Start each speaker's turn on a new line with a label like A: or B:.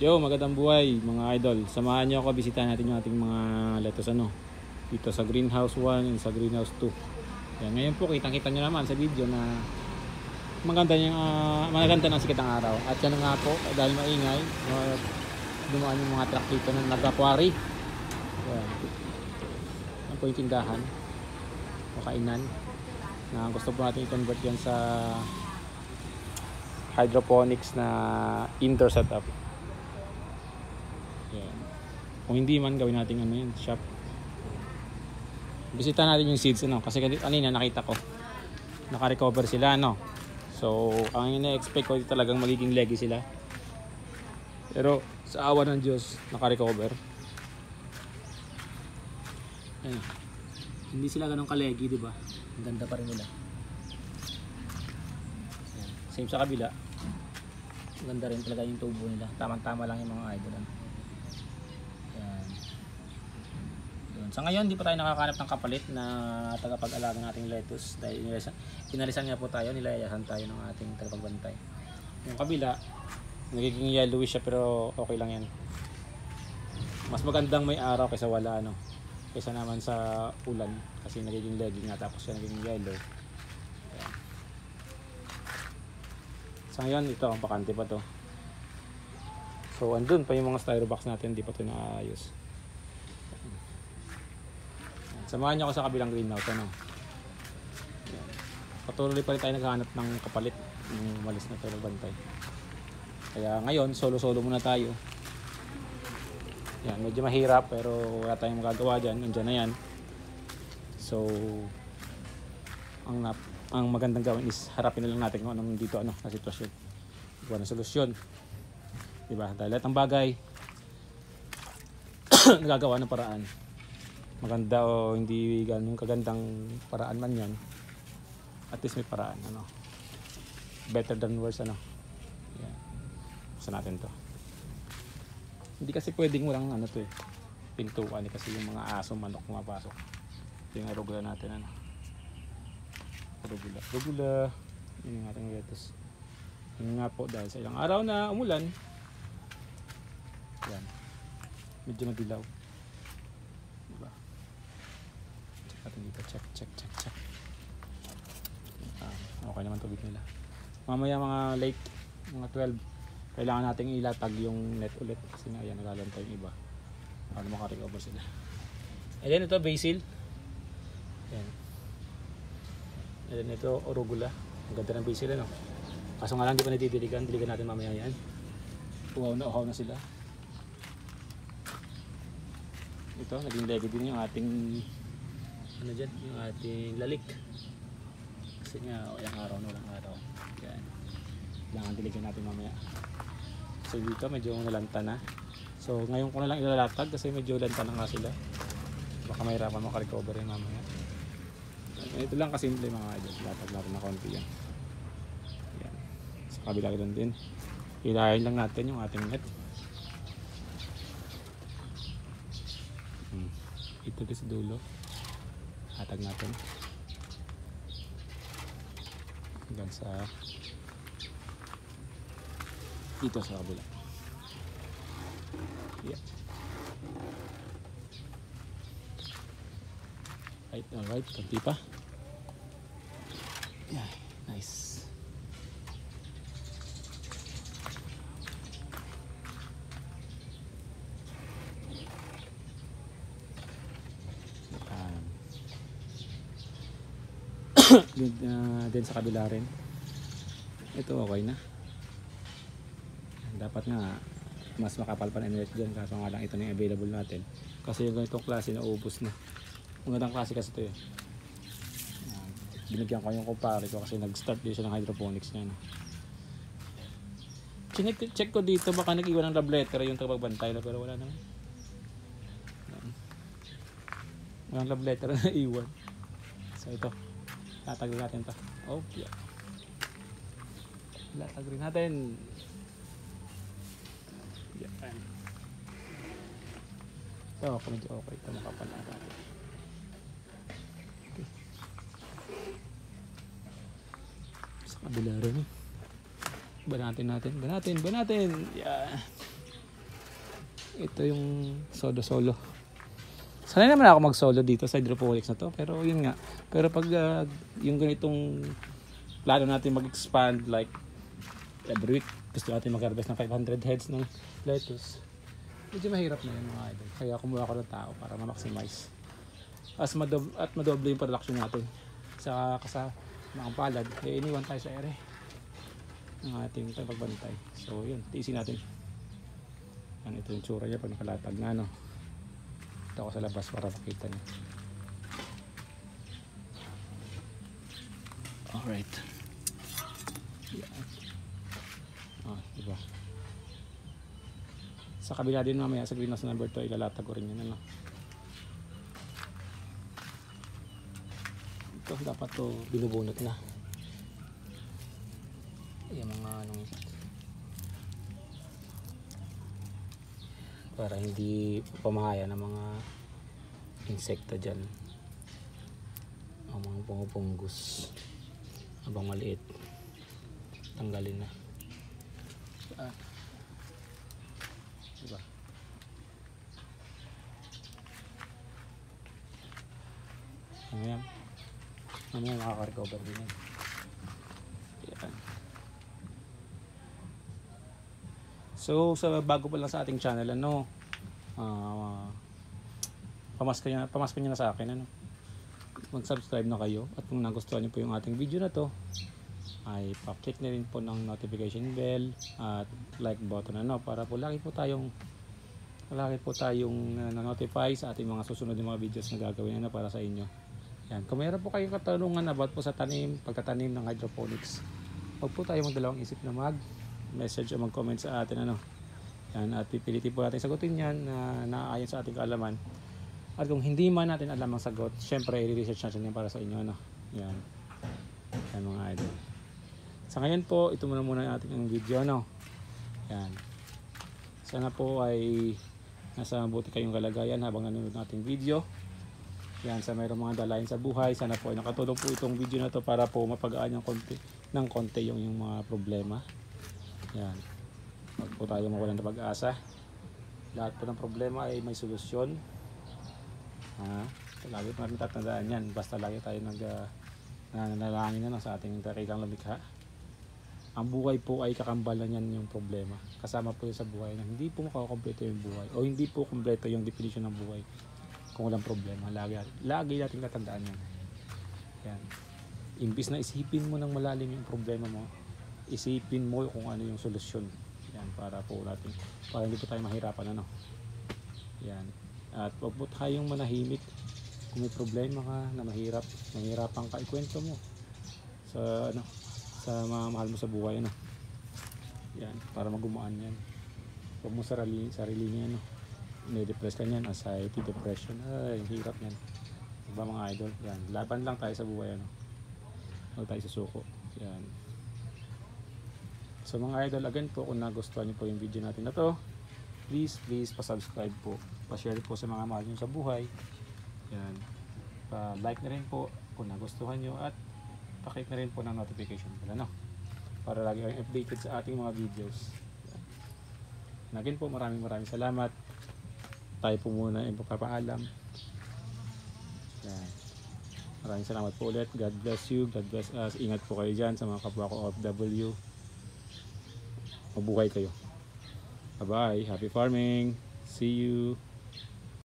A: Yo, magandang buhay mga idol. Samahan niyo ako, bisitahin natin yung ating mga lettuce dito sa greenhouse 1 and sa greenhouse 2. Yan, ngayon po kitang-kita niyo naman sa video na maganda ng sikat ng araw. At yan nga po, dahil maingay, dumaan yung mga truck dito ng nag-aquary. Yan. Yan po yung tindahan o kainan na gusto po natin i-convert yan sa hydroponics na indoor setup. Yan. Kung hindi man, gawin natin shop. Bisita natin yung seeds kasi kanina nakita ko naka-recover sila So ang ina-expect ko talagang magiging leggy sila, pero sa awa ng Diyos naka-recover. Ayun. Hindi sila ganun ka-leggy, di ba? Ang ganda pa rin nila. Ayan. Same sa kabila, ang ganda rin talaga yung tubo nila, tamang-tama lang yung mga idol. Sa ngayon, hindi pa tayo nakakanap ng kapalit na tagapag-alaga ng ating lettuce dahil inalisan nga po tayo, nilayasan tayo ng ating tagapagbantay. Yung kabila, nagiging yellowish siya pero okay lang yan. Mas magandang may araw kaysa wala kaysa naman sa ulan kasi nagiging leggy nga tapos siya nagiging yellow. Ayan. Sa ngayon, ito ang bakante pa to. So andun pa yung mga styro box natin, hindi pa ito naayos. Samahan niyo ako sa kabilang greenhouse. Patuloy pa rin tayo naghahanap ng kapalit ng malis na tayo bantay. Kaya ngayon, solo-solo muna tayo. Yan, medyo mahirap pero wala tayong magagawa dyan. Nandiyan na yan. So, ang magandang gawin is harapin na lang natin kung anong dito na sitwasyon. Gawa ng solusyon. Diba? Dahil lahat ng bagay nagagawa ng paraan. Maganda o hindi ganun kagandang paraan man yan, at least may paraan better than worse yan. Buksan natin to. Hindi kasi pwedeng walang pintuan kasi yung mga aso manok pumapasok. Ito yung arugula natin arugula yun yung ating lettuce. Yun nga po, dahil sa ilang araw na umulan, yan, medyo madilaw. Dito, check. Okay naman tubig nila. Mamaya mga late, mga 12, kailangan nating ilatag yung net ulit kasi nga yan, nagalanta yung iba para makarecover sila. Ayan, ito basil. Ayan, ito arugula. Ang ganda ng basil kaso nga lang di pa nadidiligan natin mamaya yan. Uhaw na sila. Ito, naging leggy din yung ating yung ating lalik kasi nga walang araw. Yan, kailangan diligan natin mamaya. So dito medyo nalanta na, so ngayon ko na lang ilalatag kasi medyo lanta na nga sila, baka mahirapan makarecover yung mamaya. Ito lang kasimple mga idol, latag natin na konti yan. Sa kabila doon din ilahin lang natin yung ating net. Ito kasi dulo hatag natin hanggang sa dito sa kabila. Alright, konti pa. Nice. Din sa kabila rin ito okay na, dapat nga mas makapal pa na energy dyan, kaso nga lang ito na yung available natin kasi yung ganitong klase na ubos na. Magandang klase kasi ito binigyan ko yung kumpare ko kasi nag-start din siya ng hydroponics niya check ko dito baka nag-iwan ng love letter yung tagapagbantay pero wala naman, walang love letter na iwan. So ito tatagin natin ito. Latagin natin. Yan. Ito, medyo okay. Ito makapal natin. Okay. Sa kabila rin. Banatin natin. Yan. Ito yung solo. Sanay naman ako mag-solo dito sa hydroponics na to. Pero yun nga. Pero pag yung ganitong plano natin mag-expand like every week, gusto natin mag-harvest ng 500 heads ng lettuce. Medyo mahirap na yun mga idol. Kaya kumuha ko ng tao para ma-maximize. At madoble yung production natin. Sa mga palad, iniwan tayo sa ere ng ating pagbantay. So yun, tiisin natin. Yan, ito yung tsura niya pag nakalatag na ano. Ito ako sa labas para makita niyo. Alright. Yan. Diba? Sa kabila din mamaya sa greenhouse number 2 ilalatag ko rin yun ano. Ito dapat to binubunot na yung mga anong para hindi pamahaya ng mga insekto dyan ang mga pumupunggus habang maliit tanggalin na. Diba? Mamaya makaka-recover din yan. Yan. So bago pa lang sa ating channel ano, pamasko nyo na sa akin ano. Mag-subscribe na kayo at kung nagustuhan niyo po yung ating video na to ay pa-click na rin po ng notification bell at like button ano para po lagi po tayong na-notify sa ating mga susunod na mga videos na gagawin ano para sa inyo. Yan, kung meron po kayong katanungan about po sa pagtatanim ng hydroponics, huwag po tayo magdalawang isip na mag-message o mag-comment sa atin ano. Yan, at pipilitin po natin sagutin yan na naaayon sa ating kaalaman. At kung hindi man natin alam ang sagot, syempre i-research natin yan para sa inyo ano. Yan. Yan mga idol. Sa ngayon po, ito muna ang ating video no. Yan. Sana po ay nasa mabuti kayong kalagayan habang nanonood ng ating video. Yan, sa mayroong mga dalahin sa buhay, sana po ay nakatulong po itong video na to para po mapagaan ng konti yung mga problema. Yan. Huwag po tayo mawalan ng pag-asa. Lahat po ng problema ay may solusyon. Lagi po natin tatandaan yan. Basta lagi tayo nanalangin na sa ating dakikang lumikha. Ang buhay po ay kakambalan yan yung problema. Kasama po yun sa buhay na hindi po makakompleto yung buhay o hindi po kompleto yung definition ng buhay kung walang problema. Lagi natin tatandaan yan. Yan. Imbis na isipin mo ng malalim yung problema mo, isipin mo kung ano yung solusyon. Yan, para hindi po tayo mahirapan ano. Yan. At huwag po tayong manahimik kung may problema ka na mahirapan ka, ikwento mo sa mga mahal mo sa buhay ano. Yan, para magumaan yan. Huwag mo sarili niya ano. Nade-depress ka niyan, anxiety, depression, ay hirap yan. Diba mga idol? Yan, laban lang tayo sa buhay ano. Huwag tayo susuko. Yan. So mga idol, again po, kung nagustuhan niyo po yung video natin na to, please pa-subscribe po, pa-share po sa mga mahal niyo sa buhay. Yan. Pa-like na rin po kung nagustuhan niyo at pa-click na rin po ng notification bell ano, para lagi kayong updated sa ating mga videos. Yan. Again po, maraming salamat. Tayo po muna yung pagpapaalam. Yan. Maraming salamat po ulit. God bless you. God bless us. Ingat po kayo dyan sa mga kapwa ko OFW. Mabuhay kayo. Bye-bye. Happy farming. See you.